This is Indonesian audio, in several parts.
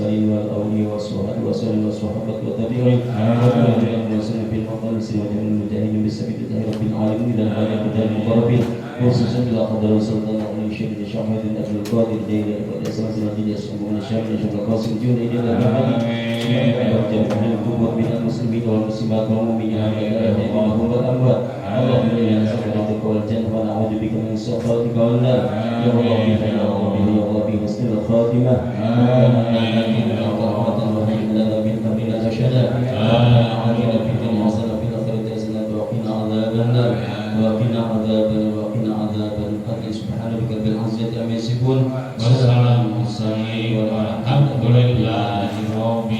والمرسلين والأولياء والصحابة والصحابة والتابعين والتابعين والسلف المقدس وجميع المجاهدين بالسبيل الله رب العالمين إلى الحياة الدار المباركين خصوصا إلى قدر سلطان علي الشيخ شاهد أبو القادر جيل الأساس الذي يسلم من الشام الشيخ القاسم جون إلى الحمد جميع القوة من المسلمين والمسلمات والمؤمنين اللهم والأموات اللهم إنا نسألك رضاك والجنة ونعوذ بك من سخطك والنار يا الله يا ربي يا ربي حسن الخاتمة رحمة وهب لنا من أمرنا رشدا وآتنا في الدنيا حسنة وفي الآخرة حسنة وقنا عذاب النار وقنا عذاب سبحان ربك رب العزة عما يصفون وسلام على المرسلين والحمد لله رب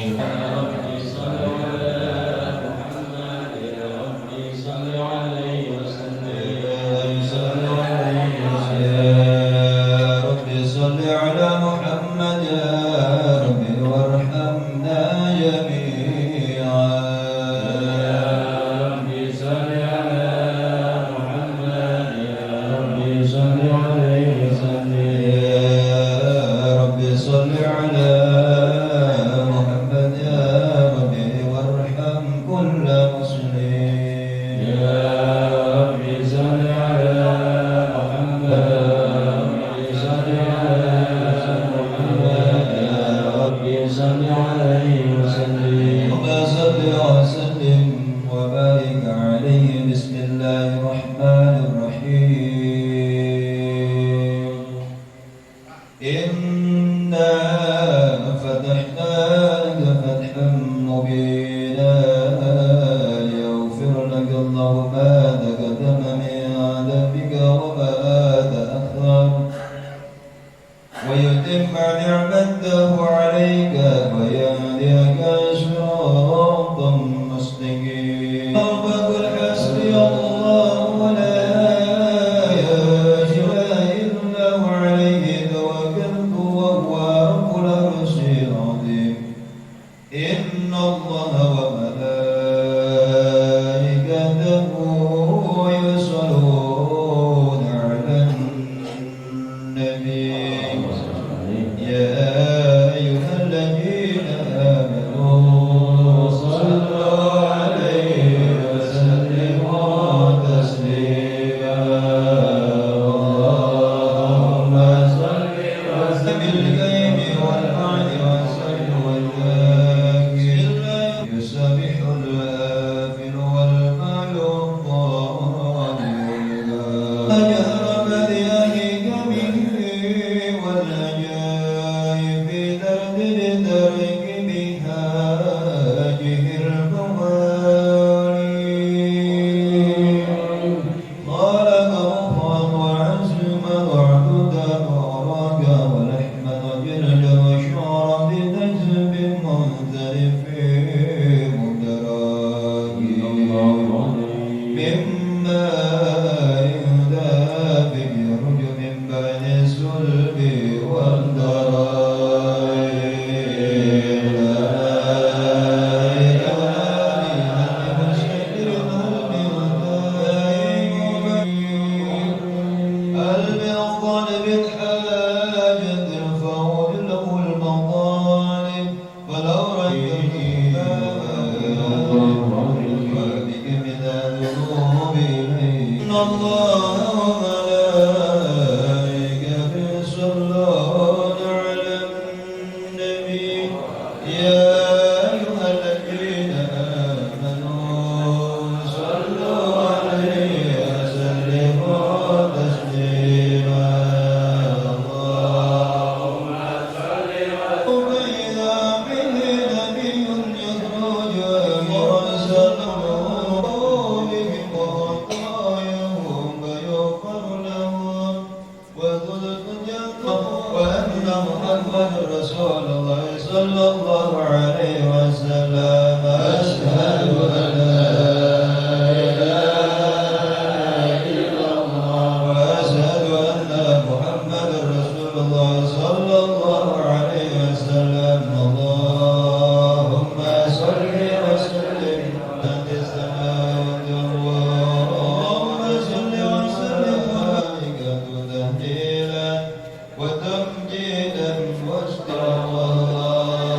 وتمجيدا واشترى الله.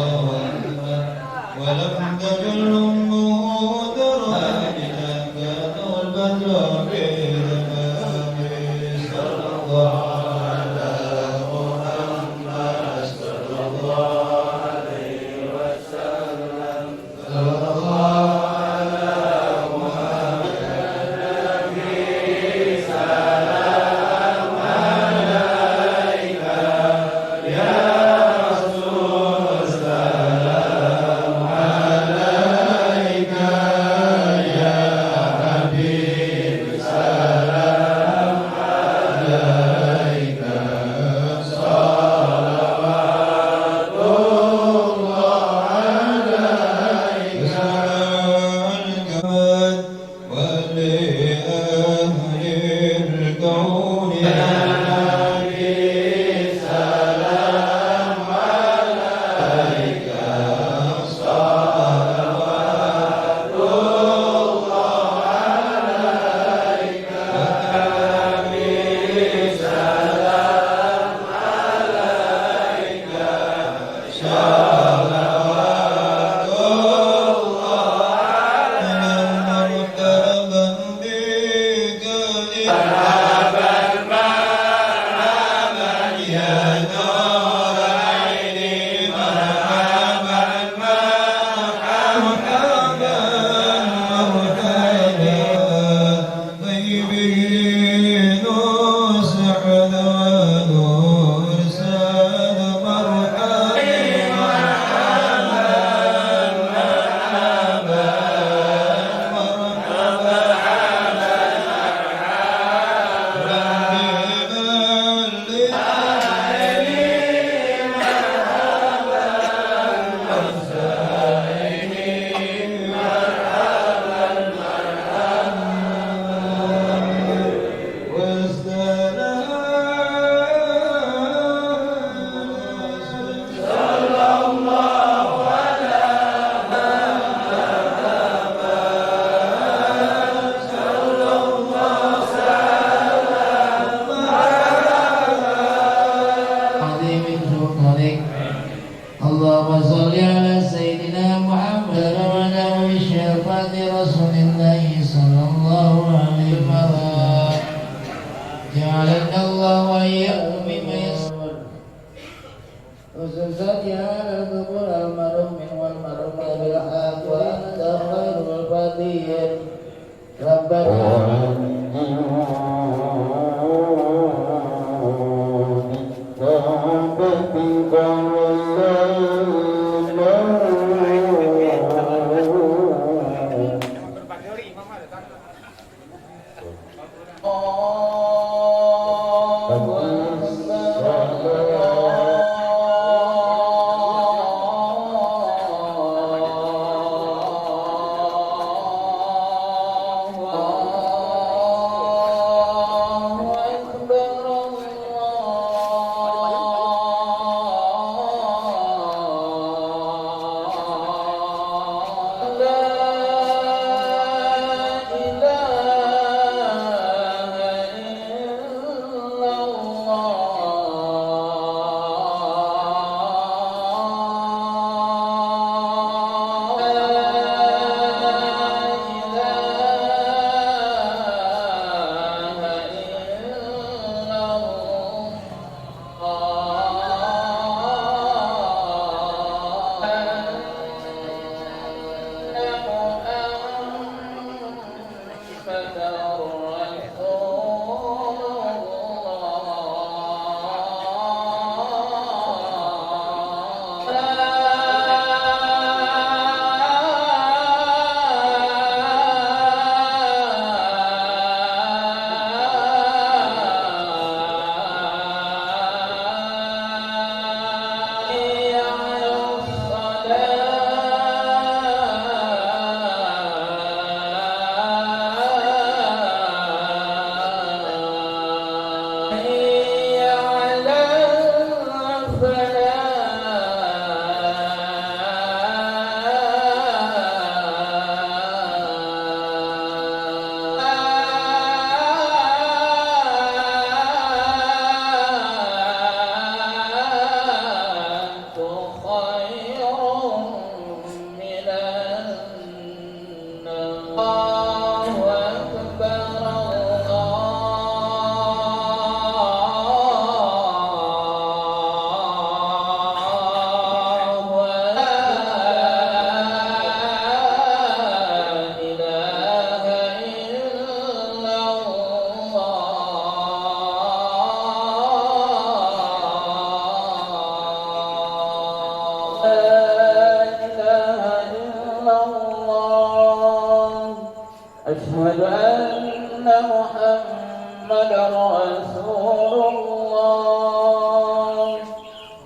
محمد رسول الله.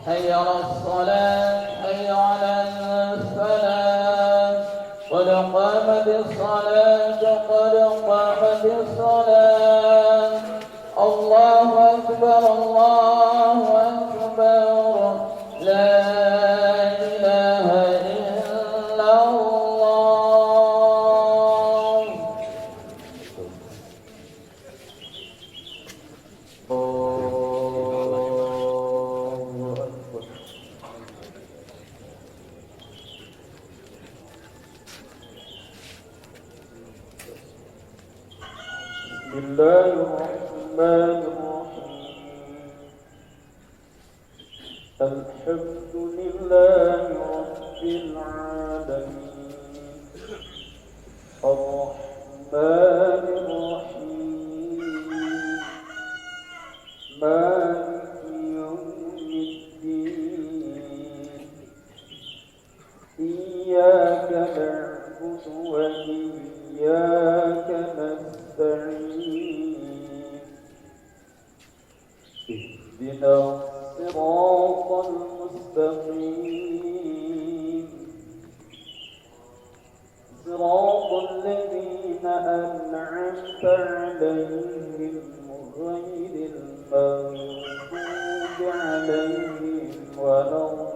حي على الصلاة حي على الفلاح قد قامت الصلاة قد قامت الصلاة. الله أكبر الله أكبر لا إله إلا الله. الله أكبر. بسم الله الرحمن الرحيم. الحمد لله رب العالمين الرحمن الرحيم مالك يوم الدين. إياك نعبد وإياك نستعين. اهدنا الصراط المستقيم صراط الذين أنعمت عليهم غير المغضوب عليهم ولا الضالين.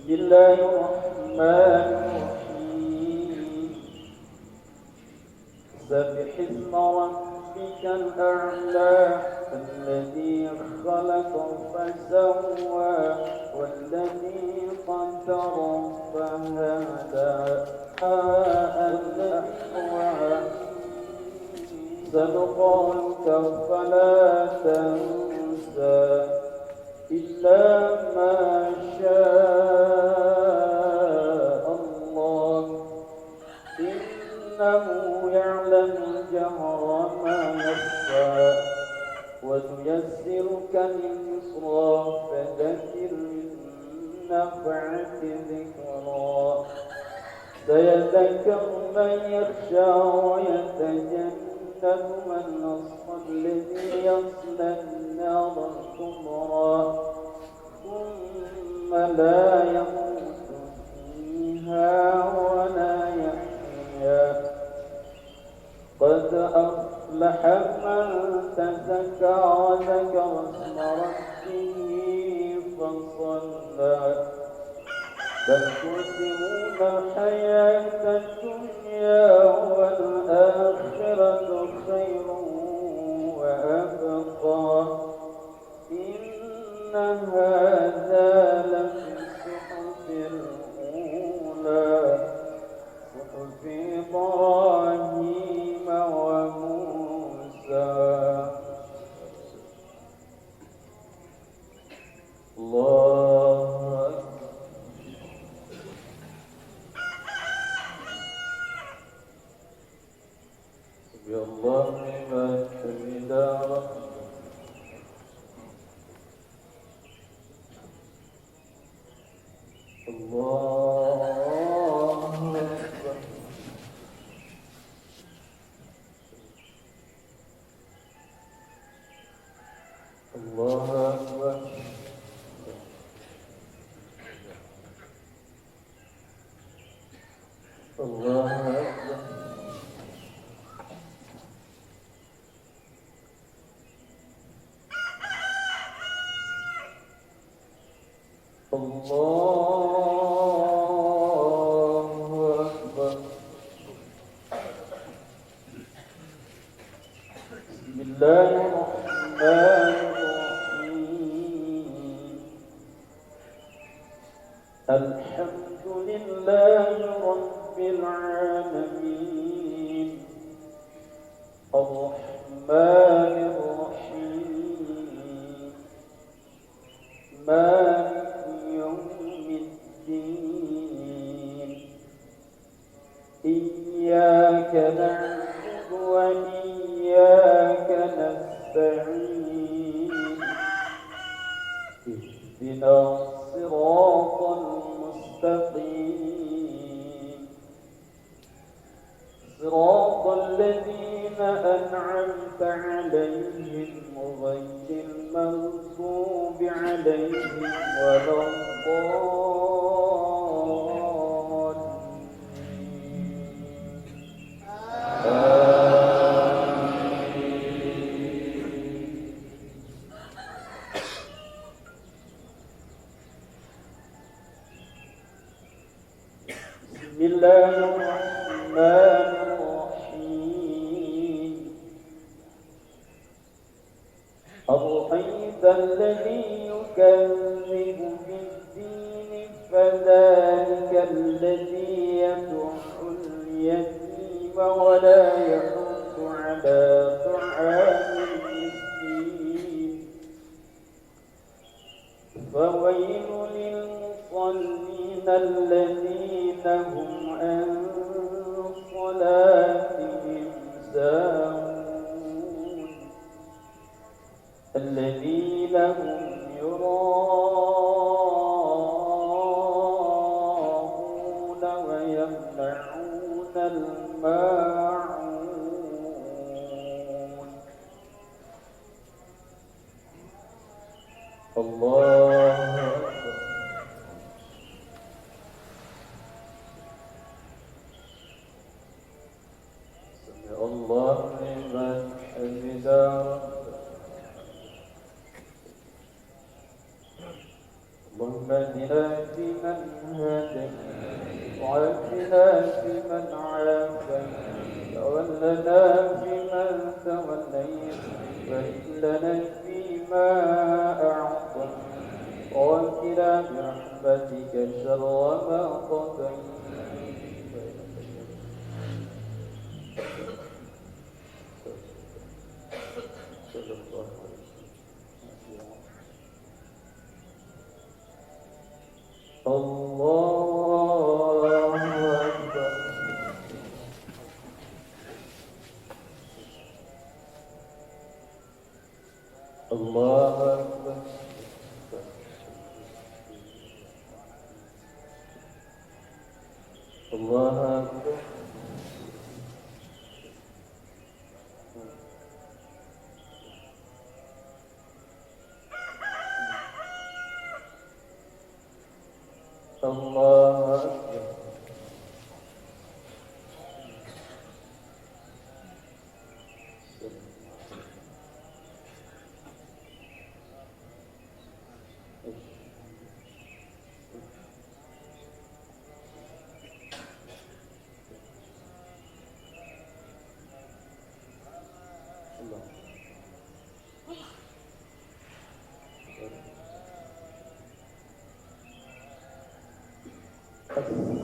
بسم الله الرحمن الرحيم. سبح اسم ربك الأعلى الذي خلق فسوى والذي قدر فهدى النحو سنقرئك فلا تنسى إلا ما شاء الله إنه يعلم الجهر ما يخفى ونيسرك لليسرى فذكر بالنفعة ذكرى. سيذكر من يخشى ويتجنبها الأصفى الذي يصلى النار الكبرى ثم لا يموت فيها ولا يحيا. قد أفلح من تزكى وذكر اسم ربه فصلى. بل تؤثرون الحياة الدنيا والآخرة خير وأبقى. إن هذا لفي الصحف الأولى صحف إبراهيم وموسى. الله سمع الله لمن حمده. الله أكبر. الله أكبر. الله أكبر. الله أكبر. بسم الله الرحمن الرحيم. الحمد لله رب العالمين الرحمن الرحيم مالك يوم الدين. إياك نعبد وإياك نستعين اهدنا الصراط المستقيم صراط الذين أنعمت عليهم غير المغضوب عليهم ولا بسم الله الرحمن الرحيم أرأيت الذي يكذب بالدين فذلك الذي يدع اليتيم ولا يحض على طعام المسكين فويل للمصلين الذين هم عن صلاتهم ساهون الذين هم يراءون ويمنعون الماعون الله أكبر سمع الله لمن حمده اللهم اهدنا فيمن هديت وعافنا فيمن عافيت وتولنا فيمن توليت وبارك لنا فيما أعطيت وقنا برحمتك شر ما قضيت الله أكبر الله أكبر الله أكبر الله أكبر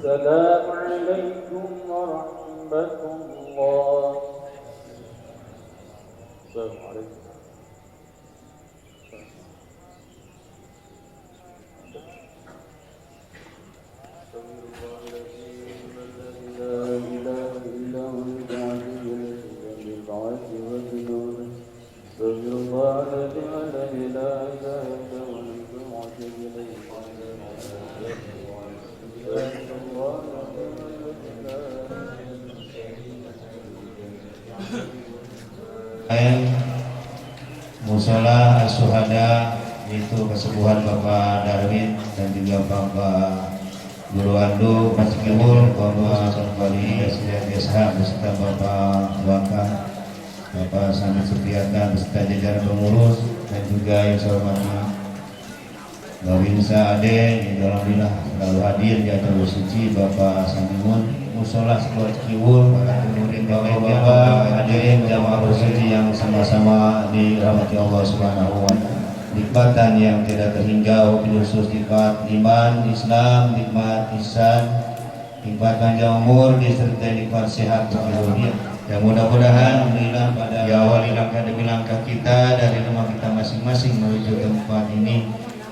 السلام عليكم ورحمة الله. السلام عليكم. Musola As-Suhada, yaitu kesembuhan Bapak Darwin dan juga Bapak Guru Andu Masikibul, Bapak Kembali Biasa beserta Bapak Waka, Bapak Sami Supriyata beserta jajaran pengurus, dan juga yang saya hormati Mbak Winsa Ade yang alhamdulillah selalu hadir di acara suci, Bapak Samimun Musola Sekolah Cikiwul, Bapak hadirin jamaah bersuci yang sama-sama dirahmati Allah Subhanahu wa Ta'ala. Nikmatan yang tidak terhingga, khusus nikmat iman, Islam, nikmat ihsan, nikmat panjang umur, disertai nikmat sehat dunia. Dan mudah-mudahan alhamdulillah pada awal langkah demi langkah kita dari rumah kita masing-masing menuju tempat ini,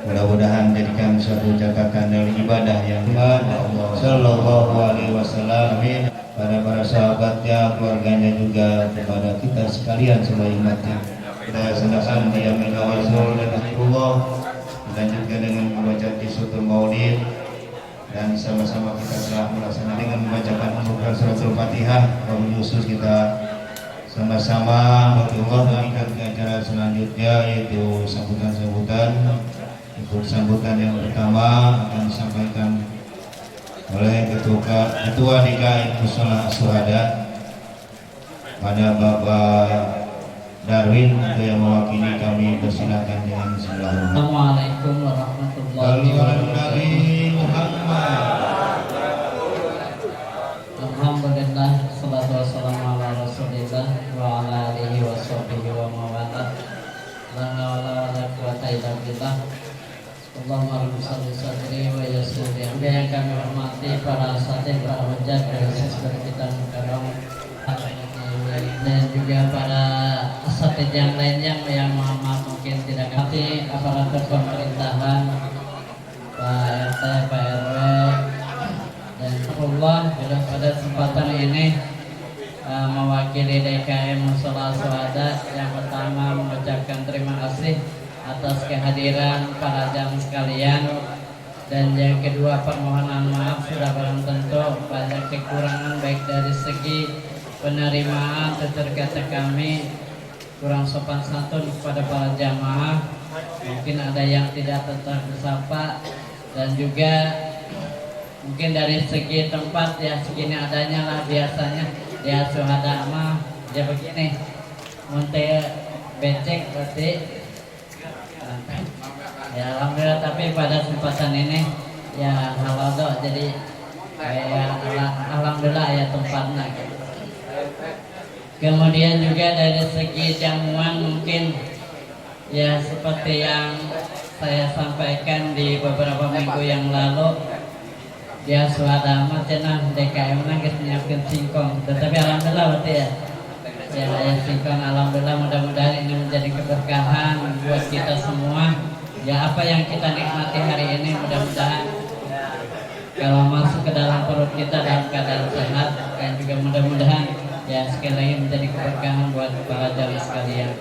mudah-mudahan jadikan suatu catatan dari ibadah yang Allah Sallallahu Alaihi Wasallam. Amin. Para sahabatnya, keluarganya juga kepada kita sekalian semua umatnya. Kita laksanakan di Amin Rasul dan Rasulullah. Dilanjutkan dengan membaca Qissatul Maulid dan sama-sama kita telah melaksanakan dengan membacakan suratul Fatihah. Khusus kita sama-sama berdoa mengingat ke acara selanjutnya, yaitu sambutan-sambutan. Untuk sambutan yang pertama akan disampaikan oleh Ketua DKM Mushola Syuhada pada Bapak Darwin itu yang mewakili kami. Persilakan dengan bismillahirrahmanirrahim. Assalamualaikum warahmatullahi wabarakatuh. Alhamdulillah, salatu wassalamu ala rasulillah wa ala alihi wa sahbihi wa mawala. La hawla wa la quwwata illa billah. Allahumma salli sadri wa yassir li amri. Yang kami hormati para asatidz, para hujjah dari siswa kita mukarram, dan juga para asatidz yang lainnya yang maaf mungkin tidak ngerti aparatur pemerintahan, Pak RT, Pak RW, dan Allah pada kesempatan ini mewakili DKM Mushola Syuhada yang pertama mengucapkan terima kasih atas kehadiran para jamaah sekalian, dan yang kedua permohonan maaf sudah barang tentu banyak kekurangan baik dari segi penerimaan tutur kata kami kurang sopan santun kepada para jamaah, mungkin ada yang tidak tetap bersapa, dan juga mungkin dari segi tempat ya segini adanya lah. Biasanya dia Syuhada mah ya begini monte becek berarti ya alhamdulillah. Tapi pada kesempatan ini ya halal jadi kayak alhamdulillah ya tempatnya. Kemudian juga dari segi jamuan mungkin ya seperti yang saya sampaikan di beberapa minggu yang lalu, dia Syuhada amat cenah DKM nangis menyiapkan singkong, tetapi alhamdulillah berarti ya singkong alhamdulillah. Mudah-mudahan ini menjadi keberkahan buat kita semua. Ya apa yang kita nikmati hari ini mudah-mudahan kalau masuk ke dalam perut kita dalam keadaan sehat, dan juga mudah-mudahan ya sekali lagi menjadi keberkahan buat para jamaah sekalian.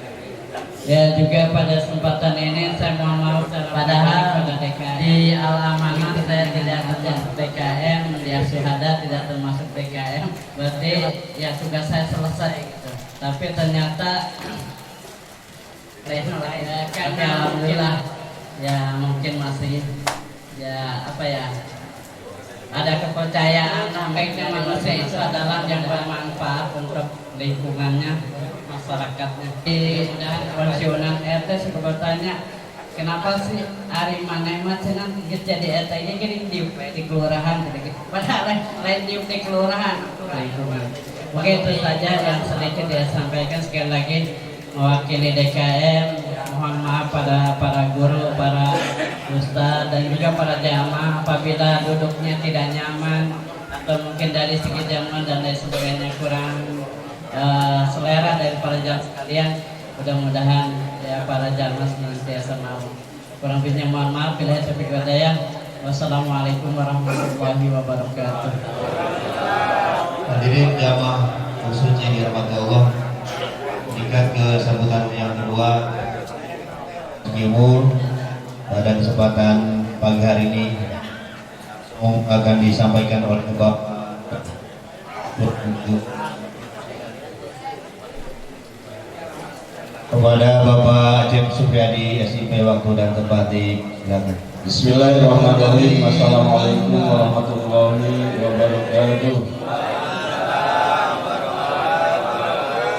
Ya juga pada kesempatan ini saya mohon maaf, padahal di Al-Amanah saya tidak termasuk BKM, dia Syuhada tidak termasuk BKM, berarti ya tugas saya selesai gitu. Tapi ternyata kami alhamdulillah ya mungkin masih ya apa ya ada kepercayaan baiknya manusia itu adalah yang bermanfaat untuk lingkungannya, masyarakatnya. Di pensiunan RT suka bertanya, kenapa sih hari mana mah cenah jadi RT ini gini di kelurahan gitu. Padahal lain di kelurahan lingkungan. Oke, itu saja yang sedikit dia sampaikan. Sekali lagi mewakili DKM mohon maaf pada para guru, para ustadz, dan juga para jamaah apabila duduknya tidak nyaman atau mungkin dari segi jamuan dan lain sebagainya kurang selera dari para jamaah sekalian. Mudah-mudahan ya para jamaah senantiasa mau. Kurang lebihnya mohon maaf. Bila taufiq wal hidayah. Wassalamualaikum warahmatullahi wabarakatuh. Hadirin jamaah khususnya dirahmati Allah, meningkat ke sambutan yang kedua Timur pada kesempatan pagi hari ini akan disampaikan oleh Bapak kepada Bapak Acep Supriyadi SIP, waktu dan tempat silakan. Bismillahirrahmanirrahim. Assalamualaikum warahmatullahi wabarakatuh.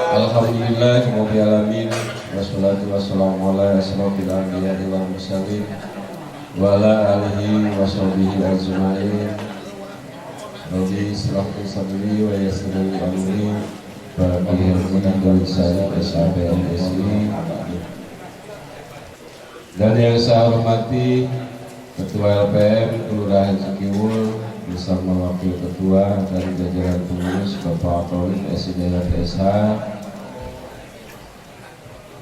Alhamdulillah rabbil alamin, wassalatu wassalamu ala asrofil anbiya'i wal mursalin wa ala alihi wa sahbihi ajmain. Rabbi israh li sadri wa yassir li amri wa hlul 'uqdatam min lisani yafqahu. Dan yang saya hormati Ketua LPM Kelurahan Cikiwul bersama Wakil Ketua dari jajaran pengurus Bapak Khalid SIDLFSH,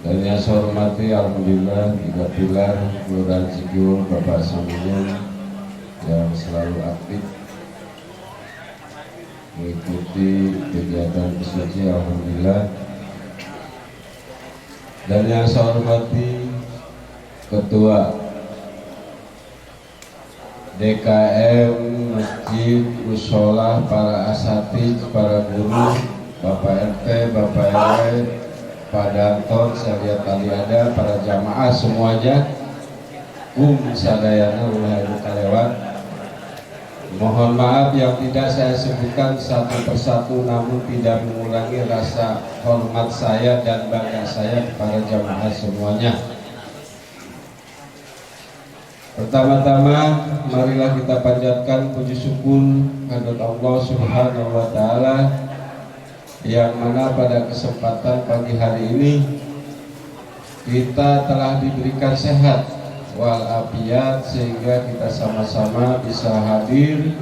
Dan yang saya hormati alhamdulillah 3 pilar Kelurahan Cikiwul Bapak Saminun yang selalu aktif mengikuti kegiatan pesuci alhamdulillah. Dan yang saya hormati Ketua DKM Masjid Mushola, para asatidz, para guru, Bapak RT, Bapak RW, Pak Danton, saya lihat tadi ada para jamaah semuanya, sadayana ulah kalewat. Mohon maaf yang tidak saya sebutkan satu persatu, namun tidak mengurangi rasa hormat saya dan bangga saya kepada jamaah semuanya. Pertama-tama, marilah kita panjatkan puji syukur kepada Allah Subhanahu wa Ta'ala, yang mana pada kesempatan pagi hari ini kita telah diberikan sehat walafiat sehingga kita sama-sama bisa hadir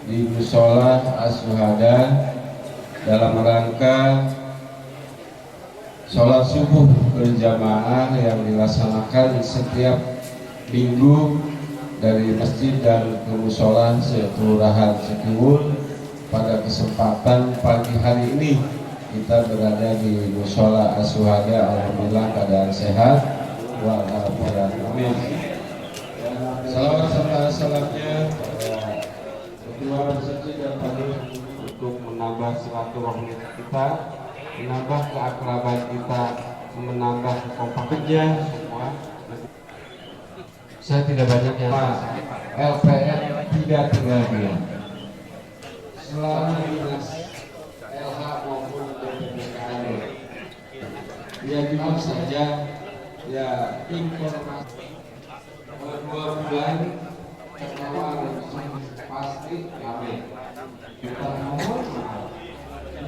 di Mushola As-Syuhada dalam rangka sholat subuh berjamaah yang dilaksanakan setiap minggu dari masjid dan ke mushola Kelurahan Cikiwul. Pada kesempatan pagi hari ini kita berada di Mushola As-Syuhada, alhamdulillah keadaan sehat walafiat. Amin. Salawat serta salamnya Ketua Pesuci dan Panus untuk menambah silaturahmi kita, menambah keakraban kita, menambah kekompakannya semua. Saya tidak banyak yang LPR tidak tinggal diam. Selalu dinas LH maupun DPPKN. Ya gimana saja ya informasi 2 bulan pertama pasti amin. Kita mohon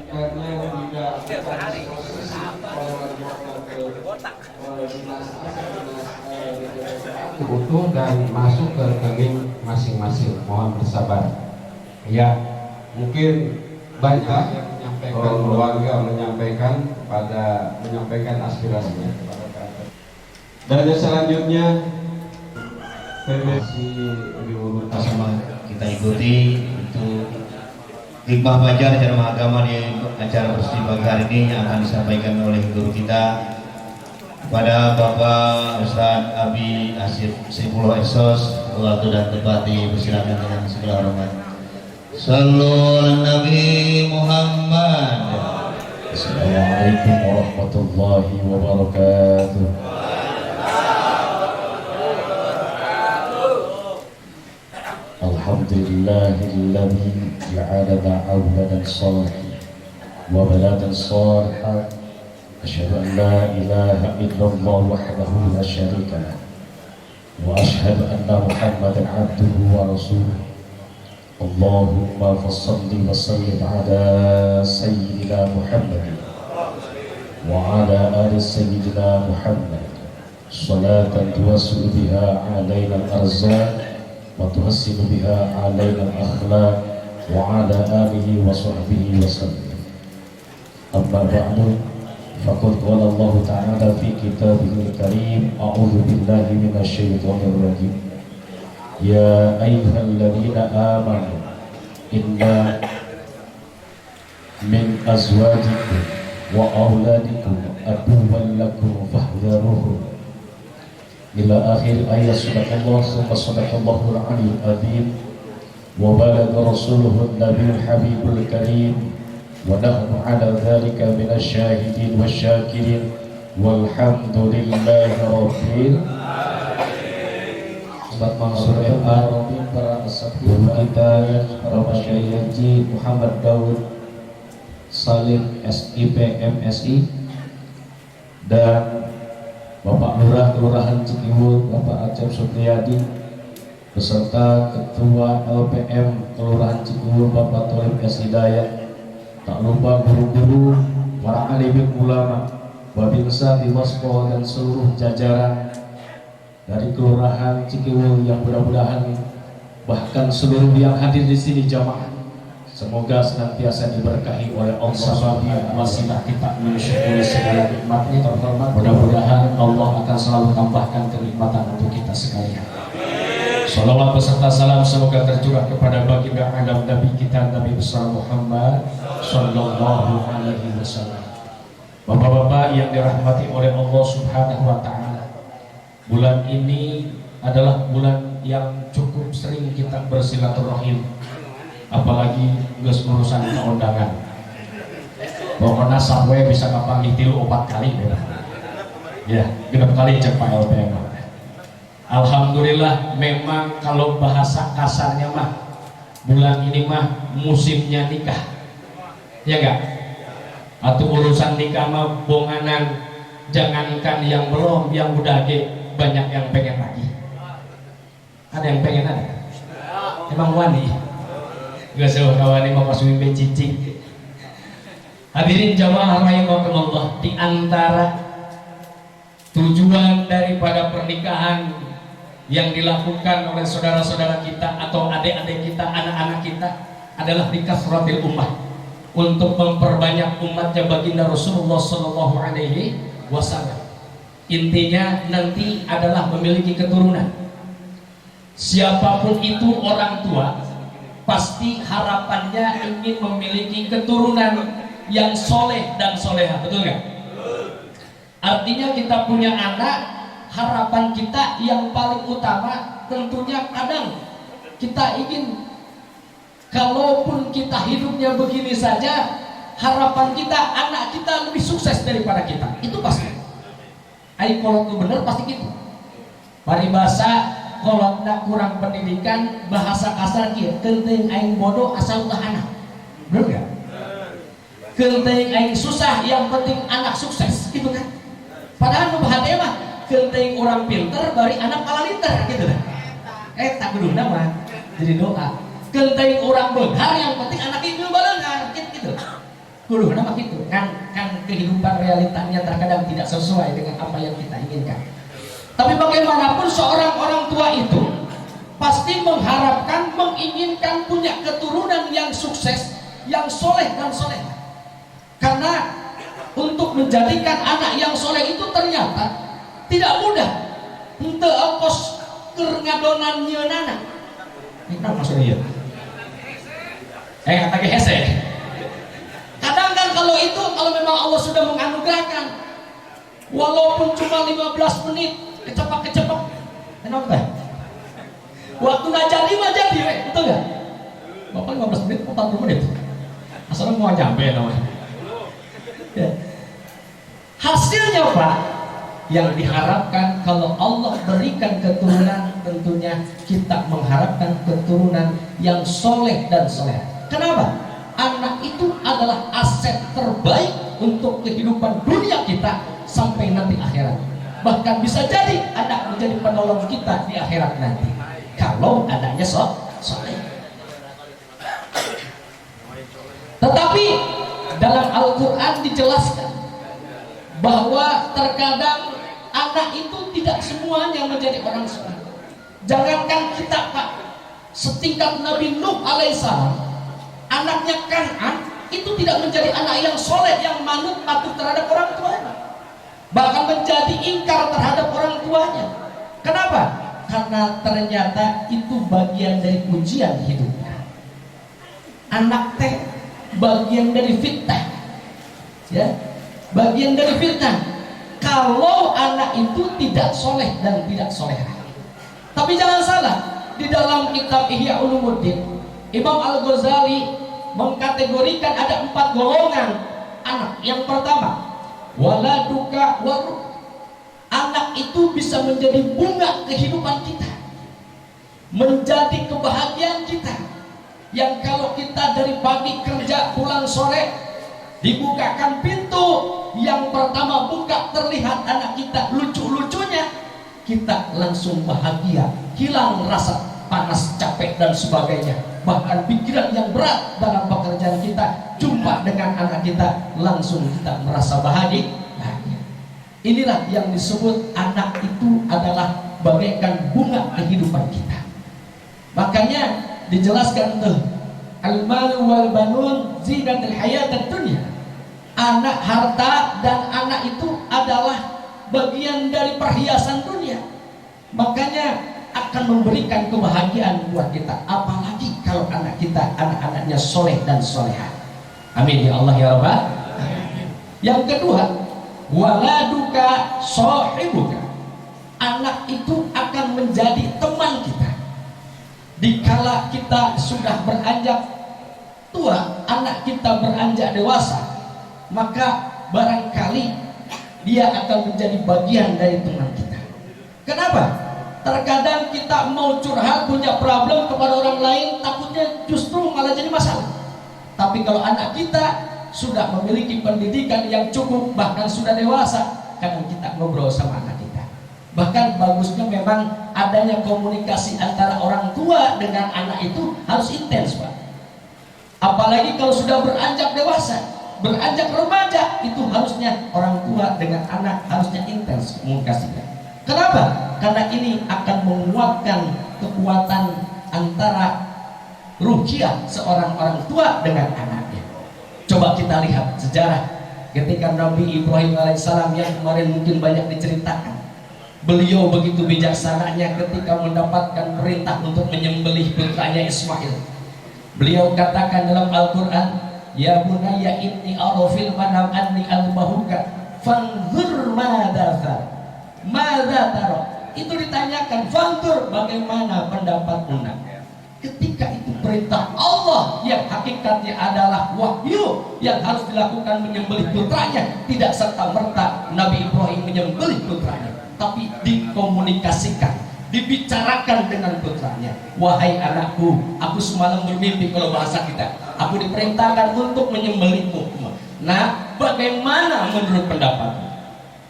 karena tidak proses utuh dan masuk ke rekening masing-masing. Mohon bersabar. Ya, mungkin banyak yang menyampaikan keluarga menyampaikan aspirasinya kepada kami. Dan yang selanjutnya masih diurut Sama kita ikuti untuk hikmah belajar acara agama di acara bersih pagi hari ini yang akan disampaikan oleh guru kita kepada Bapak Ustadz Abi Asif Sifullah Esos. Waktu dan tempat dipersilakan dengan segala hormat. Sallu ala Nabi Muhammad. Assalamualaikum warahmatullahi wabarakatuh. Alhamdulillahilladzi ja'alana awladan salihin wa baladan salihan. Asyhadu an la ilaha illallah wahdahu la syarika lah wa asyhadu anna Muhammadan abduhu wa rasuluh. Allahumma fassalli wa sallim ala sayyidina Muhammad wa ala ali sayyidina Muhammad salatan tuwassilu biha alaina al-arzaq wa tuhassinu biha alaina al-akhlaq wa ala alihi wa sahbihi wa sallam. Amma ba'du, faqad qala Allah ta'ala fi kitabihil karim, a'udzu billahi minasy syaithanir rajim. Ya ayyuhalladzina amanu inna min azwajikum wa auladikum aduwwan lakum fahdharuhum ila akhir ayat. Sadaqallah summa sadaqallahul aliyyul azim wa balagha rasuluhun nabiyul habibul karim wa nahnu ala dhalika minasy syahidin wasyakirin walhamdulillahi rabbil alamin. Para guru kita, para masyayikh Haji Muhammad Daud Salim SIP MSI dan Bapak Lurah Kelurahan Cikiwul Bapak Acep Supriyadi beserta Ketua LPM Kelurahan Cikiwul Bapak Tolib S. Hidayat. Tak lupa guru-guru, para alim ulama, Babinsa, Diwaspo dan seluruh jajaran dari Kelurahan Cikiwul yang mudah-mudahan bahkan seluruh yang hadir di sini jamaah Semoga senantiasa diberkahi oleh Allah sebagai wasilah kita mensyukuri segala nikmatnya terhormat. Mudah-mudahan Allah akan selalu tambahkan kenikmatan untuk kita sekalian. Salawat beserta salam semoga tercurah kepada baginda Adam Nabi kita Nabi besar Muhammad Sallallahu Alaihi Wasallam. Bapak-bapak yang dirahmati oleh Allah Subhanahu Wa Taala, bulan ini adalah bulan yang cukup sering kita bersilaturahim, apalagi geus urusan keundangan. Pokoknya sampai bisa kapanggih 3-4 kali ya, 6 kali cek Pak LPM. Alhamdulillah, memang kalau bahasa kasarnya mah bulan ini mah musimnya nikah, ya enggak? Atau urusan nikah mah bonganan, jangankan yang belum, yang udah ge banyak yang pengen lagi. Ada yang pengen ada? Emang wani? Gak sewa kawani mau pasukin becicing. Hadirin jamaah rahimakumullah, di antara tujuan daripada pernikahan yang dilakukan oleh saudara-saudara kita atau adik-adik kita, anak-anak kita adalah likasratil ummah, untuk memperbanyak umatnya baginda Rasulullah Sallallahu Alaihi Wasallam. Intinya nanti adalah memiliki keturunan. Siapapun itu orang tua pasti harapannya ingin memiliki keturunan yang soleh dan soleha, betul nggak? Artinya kita punya anak, harapan kita yang paling utama tentunya kadang kita ingin, kalaupun kita hidupnya begini saja, harapan kita anak kita lebih sukses daripada kita, itu pasti. Ayo kalau itu benar pasti gitu. Paribasa kalau kurang pendidikan, bahasa kasar kia, kenting aing bodoh asal tahanah, bener gak? Kenting aing susah, yang penting anak sukses, gitu kan? Padahal membahadnya mah kenting orang pinter, bari anak kalaliter, gitu kan? Tak beduh nama, jadi doa. Kenting orang benghar, yang penting anak ini balengar, gitu. Kuduh nama gitu, kan kehidupan realitanya terkadang tidak sesuai dengan apa yang kita inginkan. Tapi bagaimanapun seorang orang tua itu pasti mengharapkan, menginginkan punya keturunan yang sukses, yang soleh dan soleh. Karena untuk menjadikan anak yang soleh itu ternyata tidak mudah. Henteu ongkos keur ngadonan nyeunana. Ini kan maksudnya kata hese. Kadang kan kalau itu, kalau memang Allah sudah menganugerahkan, walaupun cuma 15 menit kecepak-kecepak, kenapa? Waktu nggak jadi mah jadi, betul nggak? Bapak 15 menit, 40 menit, asalnya mau nyampe namanya. Ya. Hasilnya Pak, yang diharapkan kalau Allah berikan keturunan, tentunya kita mengharapkan keturunan yang soleh dan soleh. Kenapa? Anak itu adalah aset terbaik untuk kehidupan dunia kita sampai nanti akhirat. Bahkan bisa jadi anak menjadi penolong kita di akhirat nanti kalau adanya soleh. Tetapi dalam Al-Quran dijelaskan bahwa terkadang anak itu tidak semuanya menjadi orang soleh. Jangankan kita Pak, setingkat Nabi Nuh alaihissalam, anaknya Kan'an itu tidak menjadi anak yang soleh, yang manut patuh terhadap orang tuanya, bahkan menjadi ingkar terhadap orang tuanya. Kenapa? Karena ternyata itu bagian dari ujian hidupnya. Anak teh bagian dari fitnah, ya, bagian dari fitnah. Kalau anak itu tidak soleh dan tidak soleha. Tapi jangan salah, di dalam kitab Ihya Ulumuddin, Imam Al-Ghazali mengkategorikan ada 4 golongan anak. Yang pertama, waladuka waruh. Anak itu bisa menjadi bunga kehidupan kita, menjadi kebahagiaan kita, yang kalau kita dari pagi kerja pulang sore, dibukakan pintu, yang pertama buka terlihat anak kita lucu-lucunya, kita langsung bahagia, hilang rasa panas, capek dan sebagainya. Bahkan pikiran yang berat dalam pekerjaan kita, jumpa dengan anak kita, langsung kita merasa bahagia. Inilah yang disebut anak itu adalah bagaikan bunga kehidupan kita. Makanya dijelaskan tuh Al-malu wal banun zinatul hayatid dunya. Anak, harta dan anak itu adalah bagian dari perhiasan dunia. Makanya akan memberikan kebahagiaan buat kita. Apalagi kalau anak kita, anak-anaknya soleh dan solehah. Amin ya Allah ya Rabbal. Yang kedua, waladuka sahibuka. Anak itu akan menjadi teman kita. Dikala kita sudah beranjak tua, anak kita beranjak dewasa, maka barangkali dia akan menjadi bagian dari teman kita. Kenapa? Terkadang kita mau curhat, punya problem kepada orang lain, takutnya justru malah jadi masalah. Tapi kalau anak kita sudah memiliki pendidikan yang cukup, bahkan sudah dewasa, kadang kita ngobrol sama anak kita. Bahkan bagusnya memang adanya komunikasi antara orang tua dengan anak itu harus intens, Pak. Apalagi kalau sudah beranjak dewasa, beranjak remaja, itu harusnya orang tua dengan anak harusnya intens komunikasinya. Kenapa? Karena ini akan menguatkan kekuatan antara ruhiyah seorang orang tua dengan anaknya. Coba kita lihat sejarah ketika Nabi Ibrahim alaihissalam yang kemarin mungkin banyak diceritakan. Beliau begitu bijaksananya ketika mendapatkan perintah untuk menyembelih putranya Ismail. Beliau katakan dalam Al-Quran, ya bunayya inni ara fil manam anni albahuka fanzur madza tara. Itu ditanyakan, fanzur, bagaimana pendapatmu? Ketika itu perintah Allah yang hakikatnya adalah wahyu yang harus dilakukan menyembelih putranya, tidak serta-merta Nabi Ibrahim menyembelih putranya, tapi dikomunikasikan, dibicarakan dengan putranya. Wahai anakku, aku semalam bermimpi, kalau bahasa kita, aku diperintahkan untuk menyembelihmu. Nah, bagaimana menurut pendapatmu?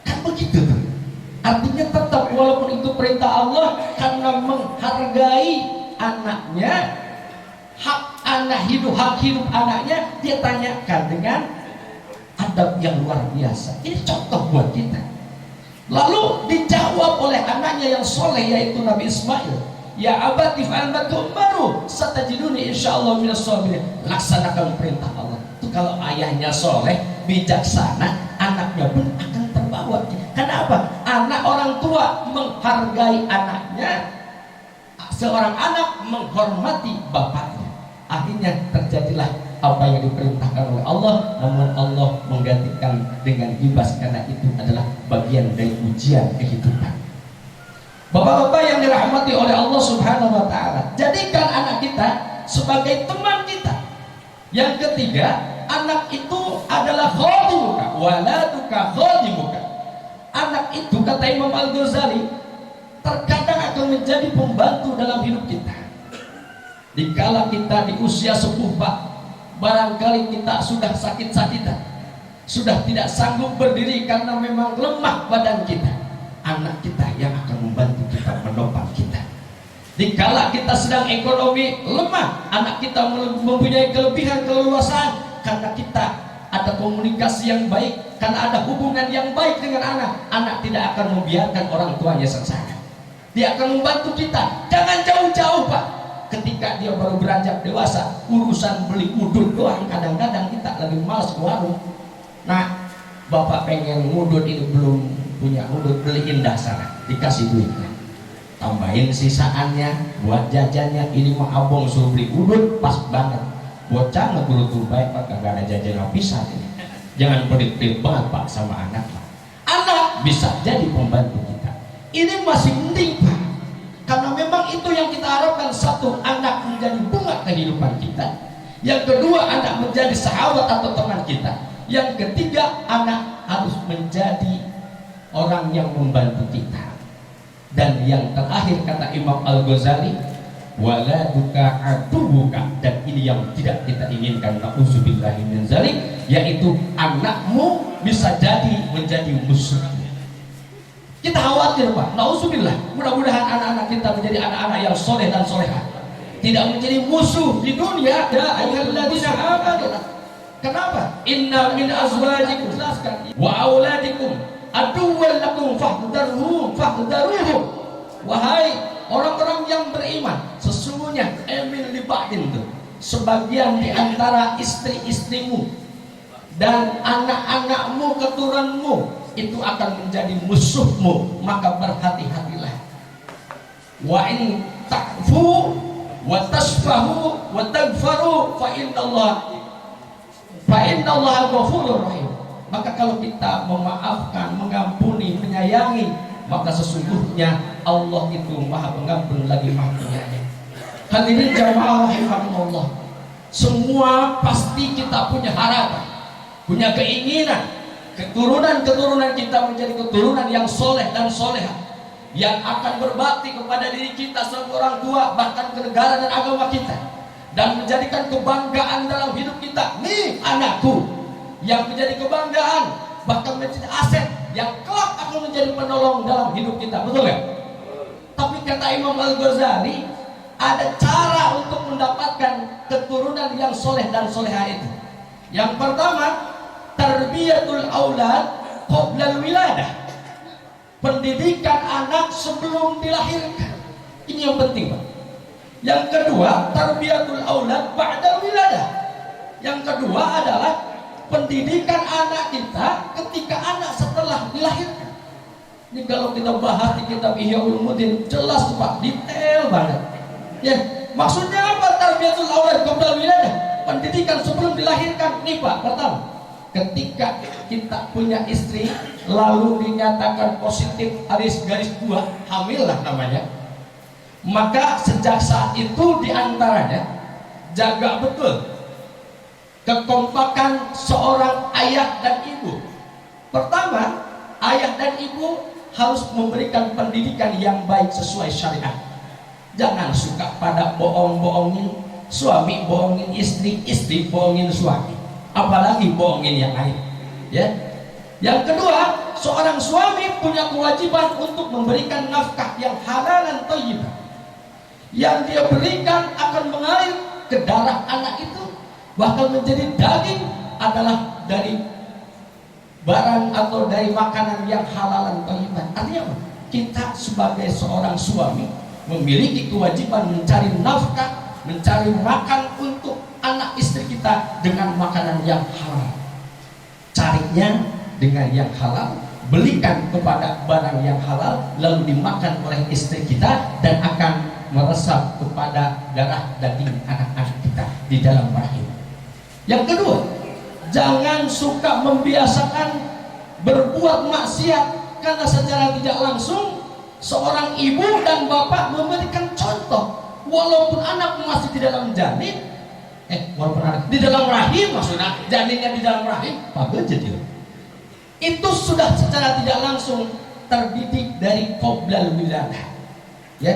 Kan begitu tuh. Artinya tetap walaupun itu perintah Allah, karena menghargai anaknya, hak anak hidup, hak hidup anaknya, dia tanyakan dengan adab yang luar biasa. Ini contoh buat kita. Lalu dijawab oleh anaknya yang soleh, yaitu Nabi Ismail, ya abati fa'al ma tu'maru satajiduni insyaallah minas sabirin. Laksanakan perintah Allah. Itu kalau ayahnya soleh, bijaksana, anaknya pun akan terbawa. Kenapa? Anak orang tua menghargai anaknya, seorang anak menghormati bapaknya. Akhirnya terjadilah apa yang diperintahkan oleh Allah, namun Allah menggantikan dengan ibas, karena itu adalah bagian dari ujian kehidupan. Bapak-bapak yang dirahmati oleh Allah Subhanahu wa Ta'ala, jadikan anak kita sebagai teman kita. Yang ketiga, anak itu adalah khadimuka, waladuka khadimuka. Anak itu, kata Imam Al-Ghazali, terkadang akan menjadi pembantu dalam hidup kita. Dikala kita di usia sepuh, Pak, barangkali kita sudah sakit-sakitan, sudah tidak sanggup berdiri karena memang lemah badan kita. Anak kita yang akan membantu kita, menopang kita. Dikala kita sedang ekonomi lemah, anak kita mempunyai kelebihan keleluasaan karena kita ada komunikasi yang baik, karena ada hubungan yang baik dengan anak. Anak tidak akan membiarkan orang tuanya sengsara. Dia akan membantu kita. Jangan jauh-jauh, Pak. Ketika dia baru beranjak dewasa, urusan beli udut doang, kadang-kadang kita lagi malas ke warung. Nah, bapak pengen udut, ini belum punya udut, beliin dah sana, dikasih duitnya, tambahin sisaannya buat jajannya. Ini mah abang suruh beli udut, pas banget. Bocah ngeburu tuh baik, Pak, gak ada jajan lapisan ini. Jangan pelit-pelit banget, Pak, sama anak, Pak. Anak bisa jadi pembantu kita. Ini masih penting, Pak, karena memang itu yang kita harapkan. Satu, anak menjadi bunga kehidupan kita. Yang kedua, anak menjadi sahabat atau teman kita. Yang ketiga, anak harus menjadi orang yang membantu kita. Dan yang terakhir, kata Imam Al-Ghazali, waladuka adubuka, dan ini yang tidak kita inginkan, na'udzubillahi min dzalik, yaitu anakmu bisa jadi menjadi musuh. Kita khawatir, Pak, na'udzubillah. Mudah-mudahan anak-anak kita menjadi anak-anak yang soleh dan solehah, tidak menjadi musuh di dunia. Ya ayyuhalladzina amanu. Kenapa? Inna min azwajikum wa auladikum aduwwan lakum fahdharuhum. Wahai orang-orang yang beriman, sesungguhnya emin liba'in tuh, sebagian di antara istri-istrimu dan anak-anakmu, keturunanmu itu akan menjadi musuhmu, maka berhati-hatilah. Wa in ta'fu wa tasfahu wa tagfaru fa innallaha ghafurur rahim. Maka kalau kita memaafkan, mengampuni, menyayangi, maka sesungguhnya Allah itu Maha Pengampun lagi Maha Penyayang. Hadirin jamaah rahimakumullah, semua pasti kita punya harapan, punya keinginan keturunan-keturunan kita menjadi keturunan yang soleh dan soleha, yang akan berbakti kepada diri kita sebagai orang tua, bahkan ke negara dan agama kita, dan menjadikan kebanggaan dalam hidup kita. Nih anakku, yang menjadi kebanggaan, bahkan menjadi aset yang kelak akan menjadi penolong dalam hidup kita, betul ya? Tapi kata Imam Al-Ghazali, ada cara untuk mendapatkan keturunan yang soleh dan soleha itu. Yang pertama, tarbiyatul aulad qoblal wiladah, pendidikan anak sebelum dilahirkan. Ini yang penting, Pak. Yang kedua, tarbiyatul aulad ba'dal wiladah. Yang kedua adalah pendidikan anak kita ketika anak setelah dilahirkan. Ini kalau kita bahas di kitab Ihya Ulumuddin, jelas Pak, detail banget. Ya, maksudnya apa tarbiyatul aulad qoblal wiladah? Pendidikan sebelum dilahirkan. Nih Pak, pertama, ketika kita punya istri lalu dinyatakan positif garis 2, hamil lah namanya, maka sejak saat itu diantaranya jaga betul kekompakan seorang ayah dan ibu. Pertama, ayah dan ibu harus memberikan pendidikan yang baik sesuai syariat. Jangan suka pada bohong-bohongin suami, bohongin istri, istri bohongin suami, apalagi bohongin yang lain. Ya. Yang kedua, seorang suami punya kewajiban untuk memberikan nafkah yang halal dan thayyibah. Yang dia berikan akan mengalir ke darah anak itu, bahkan menjadi daging adalah dari barang atau dari makanan yang halal dan thayyibah. Artinya apa? Kita sebagai seorang suami memiliki kewajiban mencari nafkah, mencari makan untuk anak istri kita dengan makanan yang halal. Carinya dengan yang halal, belikan kepada barang yang halal, lalu dimakan oleh istri kita dan akan meresap kepada darah daging anak-anak kita di dalam rahim. Yang kedua, jangan suka membiasakan berbuat maksiat, karena secara tidak langsung seorang ibu dan bapak memberikan contoh. Walaupun anak masih di dalam janin, walaupun anak di dalam rahim, maksudnya janinnya di dalam rahim, pagel jadi. Itu sudah secara tidak langsung terdidik dari qoblal wiladah. Ya,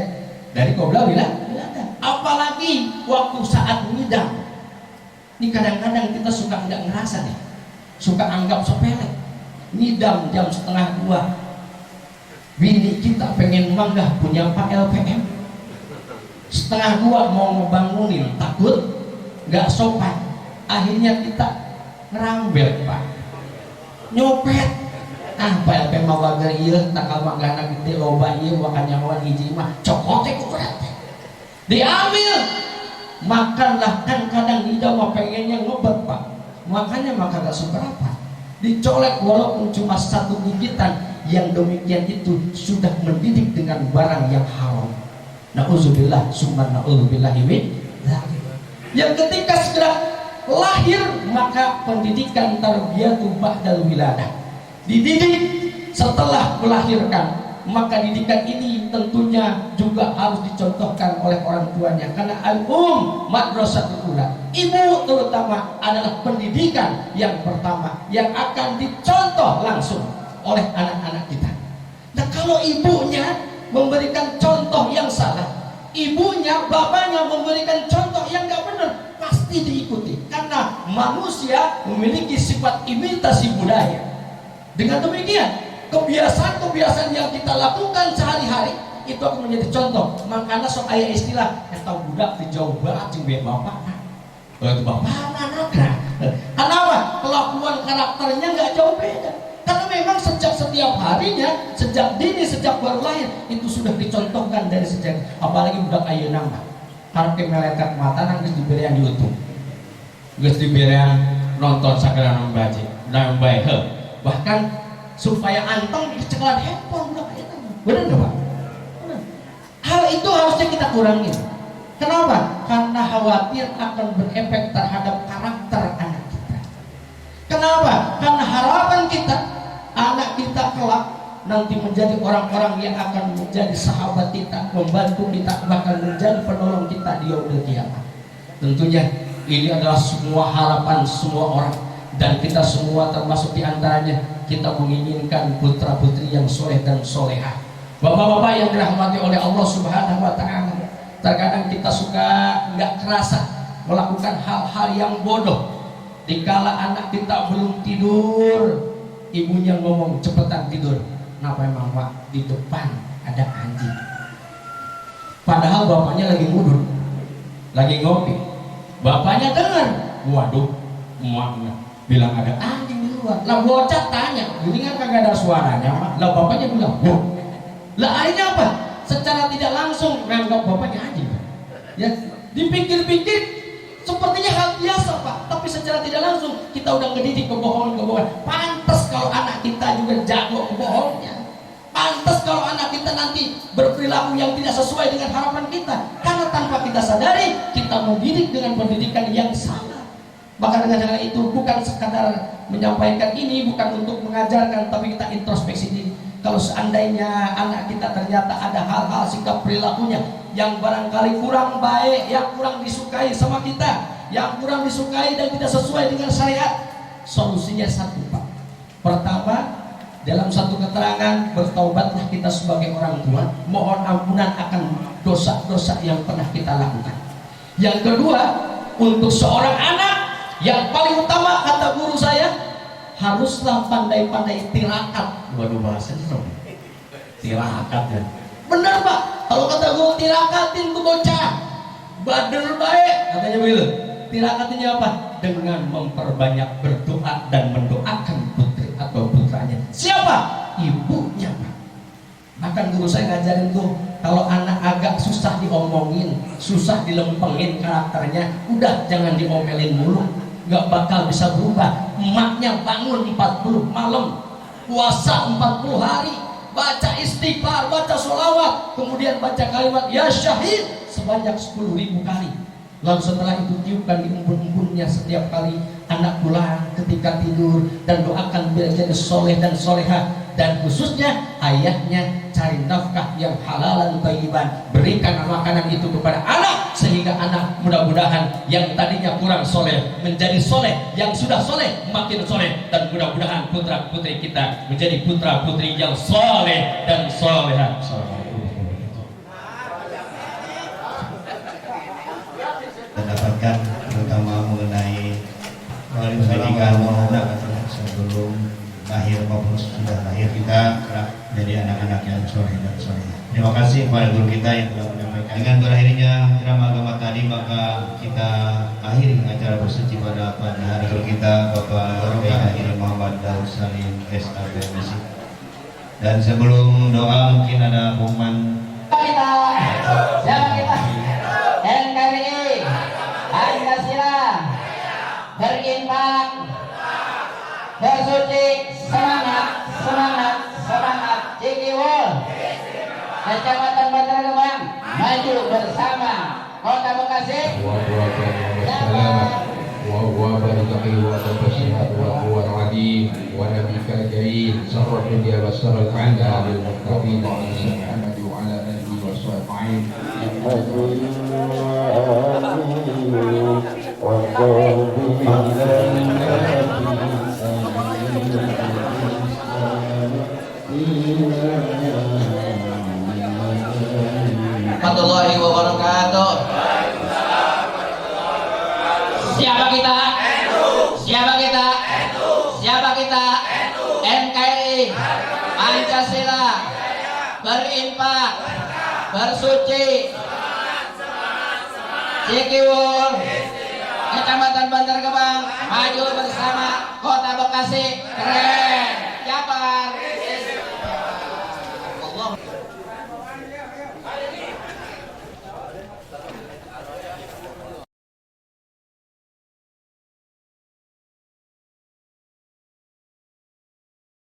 dari qoblal wiladah. Apalagi waktu saat ngidam. Ini kadang-kadang kita suka nggak ngerasa nih, suka anggap sepele. Ngidam jam 1:30, bini kita pengen manggah punya Pak LPM, 1:30 mau ngebangunin, takut nggak sopan, akhirnya kita ngerambel Pak, nyopet. Pak LPM mau waga iya, takal manggah anak gede loba iya, wakan nyawan hiji mah cokotek ukuran diambil. Makanlah, kan kadang lidah mah pengennya ngebet Pak, makanya makan gak seberapa, dicolek walaupun cuma 1 gigitan. Yang demikian itu sudah mendidik dengan barang yang haram. Na'udzubillah, summa na'udzubillah min dzalik. Yang ketika segera lahir, maka pendidikan tarbiyatu ba'dal wiladah, dididik setelah melahirkan. Maka didikan ini tentunya juga harus dicontohkan oleh orang tuanya, karena madrasatul ula, ibu terutama adalah pendidikan yang pertama yang akan dicontoh langsung oleh anak-anak kita. Nah, kalau ibunya memberikan contoh yang salah, ibunya, bapaknya memberikan contoh yang gak benar, pasti diikuti, karena manusia memiliki sifat imitasi budaya. Dengan demikian, kebiasaan-kebiasaan yang kita lakukan sehari-hari itu akan menjadi contoh. Makanya sok aya istilah eta budak di jauh banget jeung bae bapakna. Itu bapak anakna. Kenapa? Kelakuan karakternya nggak jauh beda. Karena memang setiap harinya, sejak dini, sejak baru lahir itu sudah dicontohkan dari sejak, apalagi budak ayeuna mah. harap melekat mata nang geus dibere yang di YouTube, geus dibere yang nonton sagala nu baji nah bae bahkan supaya anteng ceklan handphone udah kayak bener nggak Pak? Bener. Hal itu harusnya kita kurangi. Kenapa? Karena khawatir akan berefek terhadap karakter anak kita. Kenapa? Karena harapan kita anak kita kelak nanti menjadi orang-orang yang akan menjadi sahabat kita, membantu kita, bahkan menjadi penolong kita di yaumil qiyamah. Tentunya ini adalah semua harapan semua orang, dan kita semua termasuk diantaranya. Kita menginginkan putra putri yang soleh dan solehah. Bapak-bapak yang dirahmati oleh Allah Subhanahu wa Ta'ala, terkadang kita suka nggak kerasa melakukan hal-hal yang bodoh. Dikala anak kita belum tidur, ibunya ngomong cepetan tidur. Kenapa emang Pak? Di depan ada anjing. Padahal bapaknya lagi ngudur, lagi ngopi. Bapaknya dengar, waduh, emaknya bilang ada anjing di luar. Lah bocah tanya, ini kan kagak ada suaranya Mak. Lah bapaknya bilang, wah. Lah akhirnya apa? Secara tidak langsung menganggap bapaknya anjing. Ya, dipikir-pikir sepertinya hal biasa Pak, tapi secara tidak langsung kita udah ngedidik kebohongan-kebohongan. Pantas kalau anak kita juga jago kebohongnya. Pantas kalau anak kita nanti berperilaku yang tidak sesuai dengan harapan kita. Karena tanpa kita sadari, kita mendidik dengan pendidikan yang salah. Maka dengan cara itu bukan sekadar menyampaikan ini, bukan untuk mengajarkan, tapi kita introspeksi diri. Kalau seandainya anak kita ternyata ada hal-hal sikap perilakunya yang barangkali kurang baik, yang kurang disukai sama kita, yang kurang disukai dan tidak sesuai dengan syariat, solusinya satu Pak. Pertama, dalam satu keterangan, bertaubatlah kita sebagai orang tua, mohon ampunan akan dosa-dosa yang pernah kita lakukan. Yang kedua, untuk seorang anak, yang paling utama kata guru saya, haruslah pandai-pandai tirakat. Waduh bahasanya dong, tirakat ya. Benar Pak, kalau kata guru tirakatin tuh bocah, bader baik, katanya begitu. Tirakatinnya apa? Dengan memperbanyak berdoa dan mendoakan putri atau putranya. Siapa? Ibunya Pak. Bahkan guru saya ngajarin tuh, kalau anak agak susah diomongin, susah dilempengin karakternya, udah jangan diomelin mulu, nggak bakal bisa berubah. Emaknya bangun 40 malam, puasa 40 hari, baca istighfar, baca sholawat, kemudian baca kalimat ya syahid sebanyak 10.000 kali. Lalu setelah itu tiupkan di umbun-umbunnya setiap kali anak pulang ketika tidur, dan doakan biar jadi soleh dan solehah. Dan khususnya ayahnya cari nafkah yang halalan thayyiban, berikan makanan itu kepada anak, sehingga anak mudah-mudahan yang tadinya kurang soleh menjadi soleh, yang sudah soleh makin soleh, dan mudah-mudahan putra putri kita menjadi putra putri yang soleh dan solehah. Mendapatkan terutama mengenai pendidikan anak sebelum lahir maupun sudah lahir, kita menjadi anak-anak yang soleh dan soleh. Terima kasih kepada guru kita yang telah menyampaikan. Dengan berakhirnya drama agama tadi, maka kita akhiri acara bersuci pada hari guru kita Bapak Kiai Muhammad Daud Salim SAPMC. Dan sebelum doa mungkin ada pengumuman. Siapa kita? NKRI, Pancasila, berinfak, bersuci, semangat, semangat, semangat, Cikiwul, Kecamatan Bantar Gebang, maju bersama Kota Bekasi. وهو برزقه وتبشيرات وهو العديد ونبيك الكريم سر الدنيا وسر العالم للمتقين محمد وعلى اله وصحبه Warahmatullahi wabarakatuh. Siapa kita? Siapa kita? Siapa kita? NKRI, Pancasila, berinfak, bersuci, Cikiwul, Kecamatan Bantar Gebang, maju bersama Kota Bekasi. Keren, Jabar. Allah.